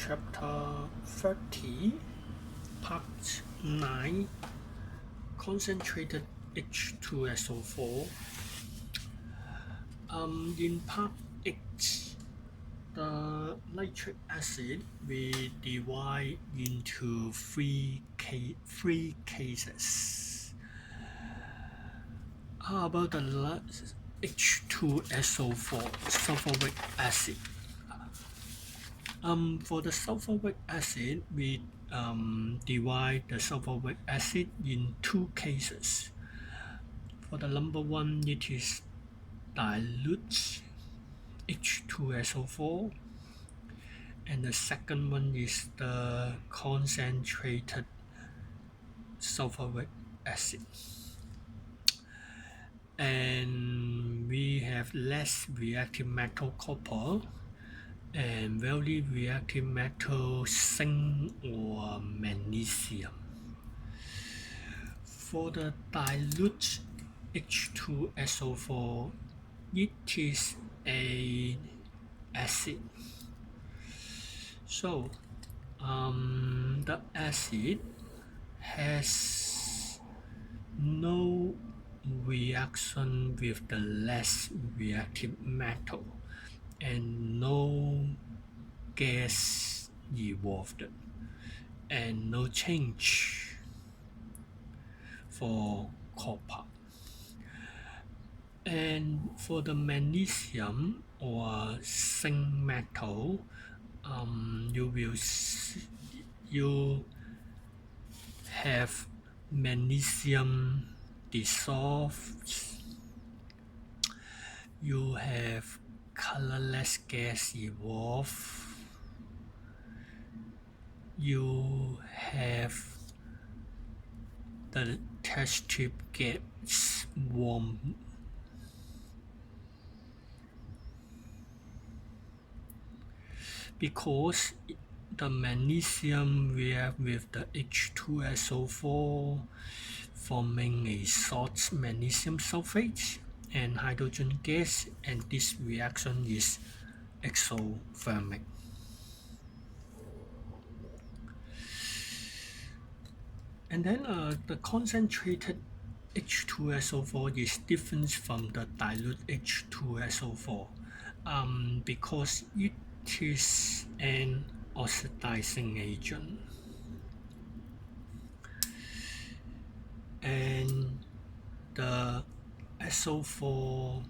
Chapter 30, Part 9, Concentrated H2SO4. In Part 8, the nitric acid we divide into three cases. How about the H2SO4 sulfuric acid? For the sulfuric acid, we divide the sulfuric acid in two cases. For the number one, it is dilute H2SO4, and the second one is the concentrated sulfuric acid. And we have less reactive metal copper and very reactive metal zinc or magnesium. For the dilute H2SO4, it is an acid. So the acid has no reaction with the less reactive metal and no gas evolved and no change for copper. And for the magnesium or zinc metal, you have magnesium dissolved, you have colorless gas evolved, you have the test tube gets warm, because the magnesium react with the H2SO4, forming a salt magnesium sulfate and hydrogen gas, and this reaction is exothermic. And then the concentrated H2SO4 is different from the dilute H2SO4 because it is an oxidizing agent, and the SO4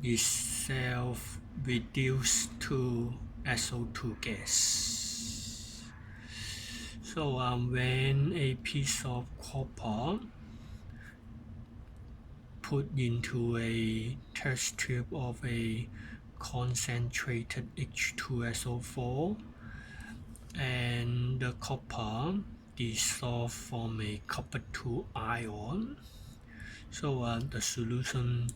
is self-reduced to SO2 gas. So when a piece of copper put into a test tube of a concentrated H2SO4, and the copper dissolve from a copper 2 ion, so the solution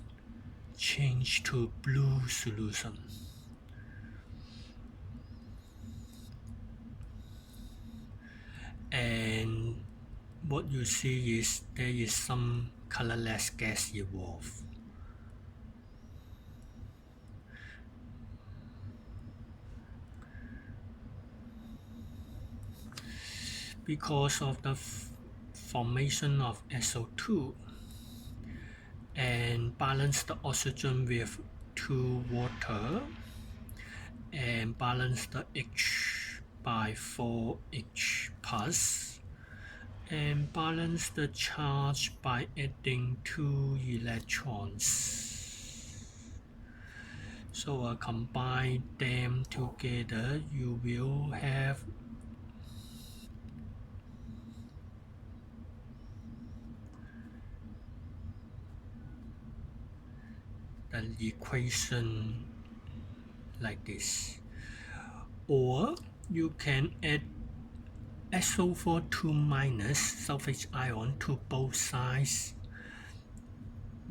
change to blue solution. And what you see is there is some colorless gas evolved. Because of the formation of SO2 and balance the oxygen with 2 water and balance the H by 4H plus and balance the charge by adding 2 electrons. So combine them together, you will have an equation like this. Or you can add SO4 2 minus sulfate ion to both sides.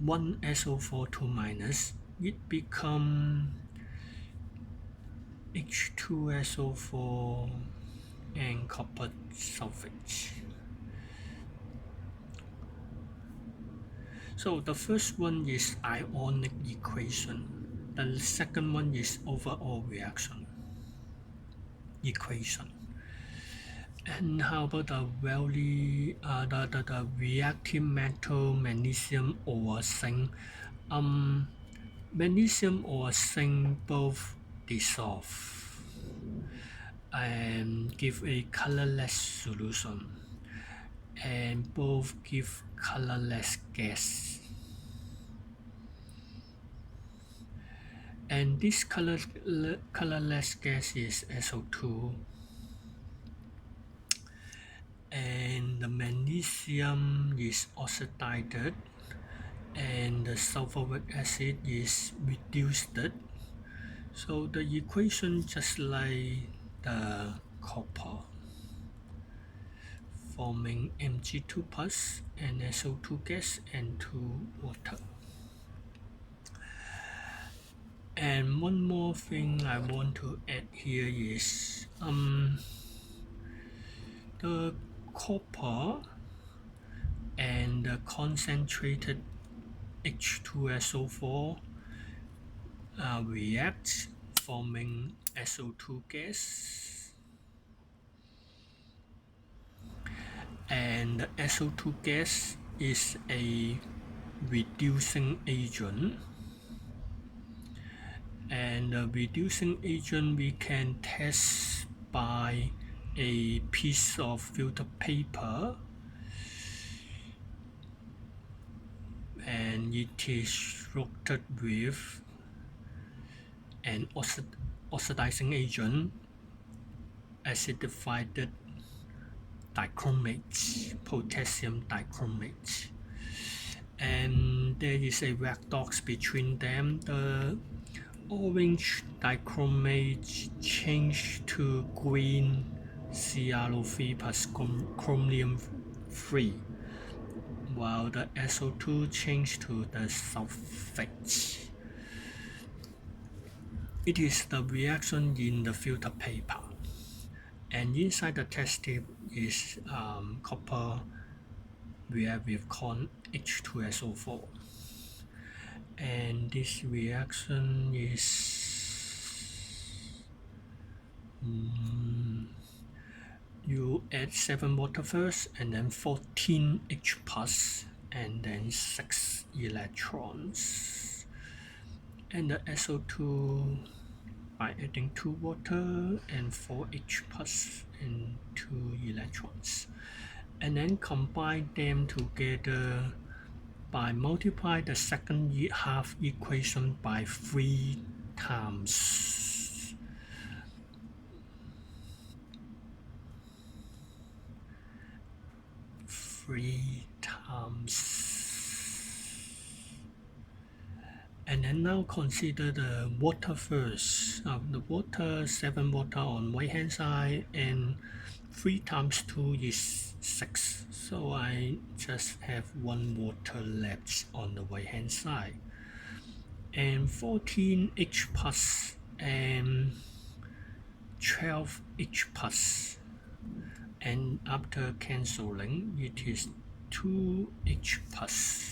1 SO4 2 minus, it becomes H2SO4 and copper sulfate. So the first one is ionic equation. The second one is overall reaction. equation. And how about the the reactive metal magnesium or zinc? Magnesium or zinc both dissolve and give a colorless solution, and both give colorless gas. And this colorless gas is SO2. And the magnesium is oxidized and the sulfuric acid is reduced. So the equation just like the copper, forming Mg2 plus and SO2 gas and 2 water. And one more thing I want to add here is the copper and the concentrated H2SO4 react, forming SO2 gas, and the SO2 gas is a reducing agent, and the reducing agent we can test by a piece of filter paper, and it is reacted with an oxidizing agent, acidified dichromate, potassium dichromate, and there is a redox between them. The orange dichromate changed to green CrO3 plus chromium 3, while the SO2 changed to the sulfate. It is the reaction in the filter paper, and inside the test tube is copper react with H2SO4, and this reaction is you add 7 water first, and then 14 H plus, and then 6 electrons, and the SO2 by adding 2 water and 4 H plus and 2 electrons, and then combine them together by multiply the second half equation by 3 times. And then now consider the water first. The water, 7 water on right hand side, and 3 times 2 is 6. So I just have 1 water left on the right hand side. And 14 H plus and 12 H plus. And after cancelling, it is 2 H plus.